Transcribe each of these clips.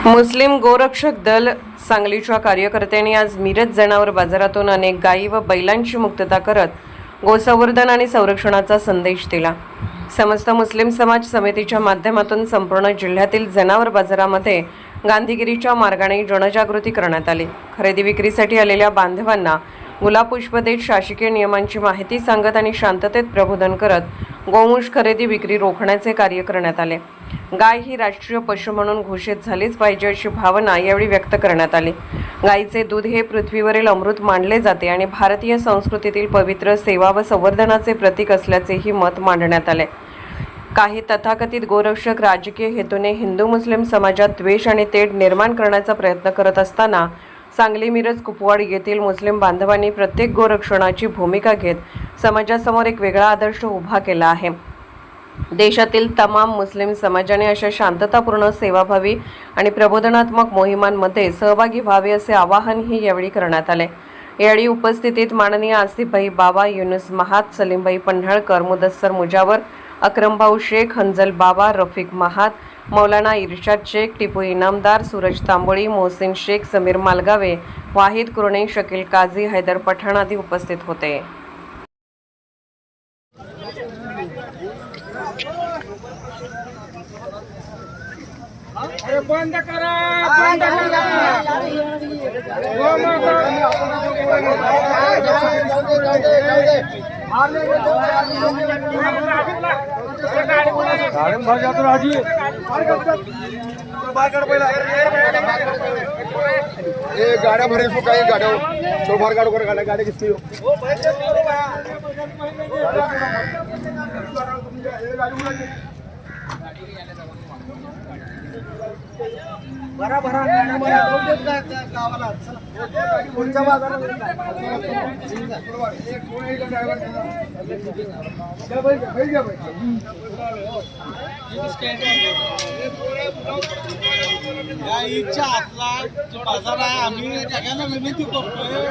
मुस्लिम गोरक्षक दल सांगलीच्या कार्यकर्त्यांनी आज मिरज जनावर बाजारातून अनेक गायी व बैलांची मुक्तता करत गोसंवर्धन आणि संरक्षणाचा संदेश दिला। समस्त मुस्लिम समाज समितीच्या माध्यमातून संपूर्ण जिल्ह्यातील जनावर बाजारामध्ये गांधीगिरीच्या मार्गाने जनजागृती करण्यात आली। खरेदी विक्रीसाठी आलेल्या बांधवांना गुलाब पुष्प देत शासकीय नियमांची माहिती सांगत आणि शांततेत प्रबोधन करत गोवंश खरेदी विक्री रोखण्याचे कार्य करण्यात आले। गाय ही राष्ट्रीय पशु म्हणून घोषित झालीच पाहिजे अशी भावना यावेळी व्यक्त करण्यात आली। गायीचे दूध हे पृथ्वीवरील अमृत मानले जाते आणि भारतीय संस्कृतीतील पवित्र सेवा व संवर्धनाचे प्रतीक असल्याचेही मत मांडण्यात आले। काही तथाकथित गोरक्षक राजकीय हेतूने हिंदू मुस्लिम समाजात द्वेष आणि तेढ निर्माण करण्याचा प्रयत्न करत असताना सांगली मिरज कुपवाड येथील मुस्लिम बांधवांनी प्रत्येक गोरक्षणाची भूमिका घेत समाजासमोर एक वेगळा आदर्श उभा केला आहे। देशातील तमाम मुस्लिम समाजाने अशा शांततापूर्ण सेवाभावी आणि प्रबोधनात्मक मोहिमांमध्ये सहभागी व्हावे असे आवाहनही यावेळी करण्यात आले। यावेळी उपस्थितीत माननीय आसिफभाई बाबा, युनुस महात, सलीमभाई पन्हाळकर, मुदस्सर मुजावर, अक्रमभाऊ शेख, हंजल बाबा, रफिक महात, मौलाना इर्शाद शेख, टिपू इनामदार, सूरज तांबोळी, मोहसिन शेख, समीर मालगावे, वाहिद कुरणे, शकील काझी, हैदर पठाण आदी उपस्थित होते। बंद करा, बंद करा। गाड्या भरे सो काही गाड्या तो बाहर गाड़ो कर गाड़ी किसकी हो भरा भरा गावाला पुढच्या बाजारात या ईदच्या आतला जो बाजार आहे आम्ही सगळ्यांना विनंती करतोय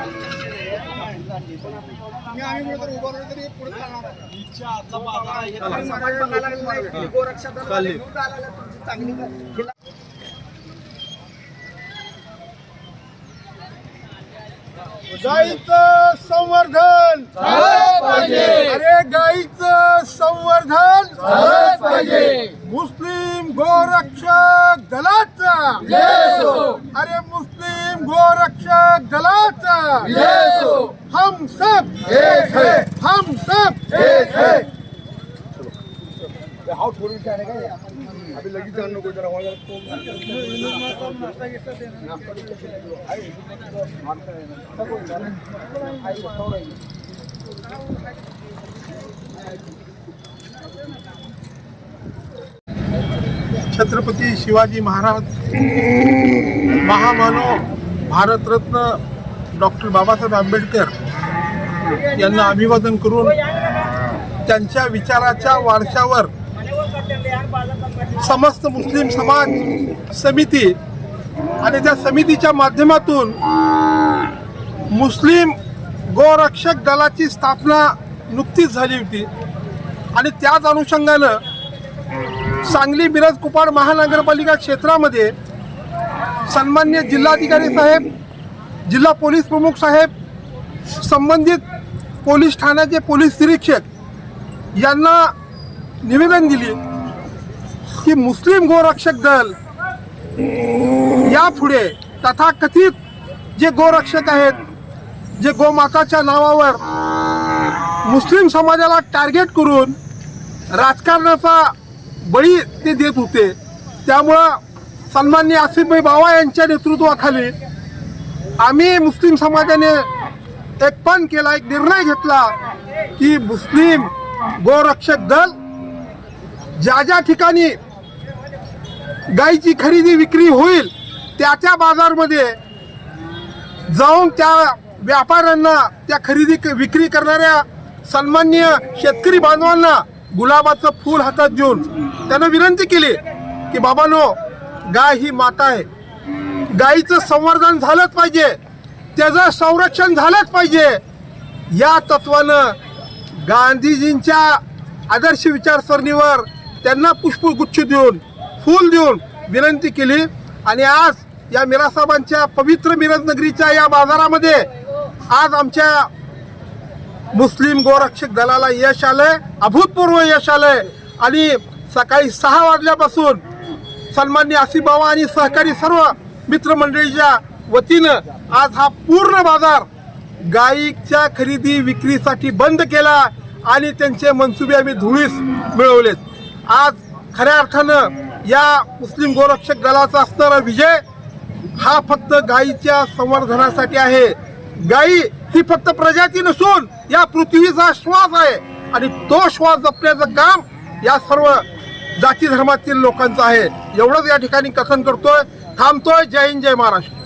आम्ही उभं तरी पुढे चालणार ईदच्या आतला बाजार आहे चांगली गाईचं संवर्धन झालंच पाहिजे। अरे गाईचं संवर्धन झालंच पाहिजे। मुस्लिम गोरक्षक दलाचा जय हो। अरे मुस्लिम गोरक्षक दलाचा जय हो। हम सब एक है, हम सब एक है। हाउ थोड़ी जाने का अभी लगी जानने को जरा छत्रपती शिवाजी महाराज महामानव भारतरत्न डॉक्टर बाबासाहेब आंबेडकर यांना अभिवादन करून त्यांच्या विचाराच्या वारशावर समस्त मुस्लिम समाज समिती आणि त्या समितीच्या माध्यमातून मुस्लिम गोरक्षक दलाची स्थापना नुकतीच झाली होती आणि त्याच अनुषंगानं सांगली मिरज कुपवाड महानगरपालिका क्षेत्रामध्ये सन्माननीय जिल्हाधिकारी साहेब, जिल्हा पोलीस प्रमुख साहेब, संबंधित पोलीस ठाण्याचे पोलीस निरीक्षक यांना निवेदन दिले की मुस्लिम गोरक्षक दल यापुढे तथाकथित जे गोरक्षक आहेत, जे गोमाताच्या नावावर मुस्लिम समाजाला टार्गेट करून राजकारणाचा बळी ते देत होते, त्यामुळं सन्माननीय आसिफभाई बाबा यांच्या नेतृत्वाखाली आम्ही मुस्लिम समाजाने एक पण केला, एक निर्णय घेतला की मुस्लिम गोरक्षक दल ज्या ज्या ठिकाणी गायीची खरेदी विक्री होईल त्या बाजारमध्ये जाऊन त्या व्यापाऱ्यांना, त्या खरेदी विक्री करणाऱ्या सन्माननीय शेतकरी बांधवांना गुलाबाचं फूल हातात देऊन त्यांना विनंती केली की बाबांनो, गाय ही माता आहे, गायीचं संवर्धन झालंच पाहिजे, त्याचं संरक्षण झालंच पाहिजे। या तत्वानं गांधीजींच्या आदर्श विचारसरणीवर त्यांना पुष्पगुच्छ देऊन, फूल देऊन विनंती केली आणि आज या मिरासाहेबांच्या पवित्र मिरज नगरीच्या या बाजारामध्ये आज आमच्या मुस्लिम गोरक्षक दलाला यश आलंय, अभूतपूर्व यश आलंय. आणि सकाळी 6 वाजल्यापासून सन्माननीय आसिफ बाबा आणि सहकारी सर्व मित्रमंडळीच्या वतीनं आज हा पूर्ण बाजार गायीच्या खरेदी विक्रीसाठी बंद केला आणि त्यांचे मनसुबे आम्ही धुळीस मिळवलेत. आज खऱ्या अर्थानं या मुस्लिम गोरक्षक दलाचा असणारा विजय हा फक्त गायीच्या संवर्धनासाठी आहे. गायी ही फक्त प्रजाती नसून या पृथ्वीचा श्वास आहे आणि तो श्वास जपण्याचं काम या सर्व जाती धर्मातील लोकांचं आहे. एवढंच या ठिकाणी कथन करतोय, थांबतोय. जय हिंद, जय महाराष्ट्र.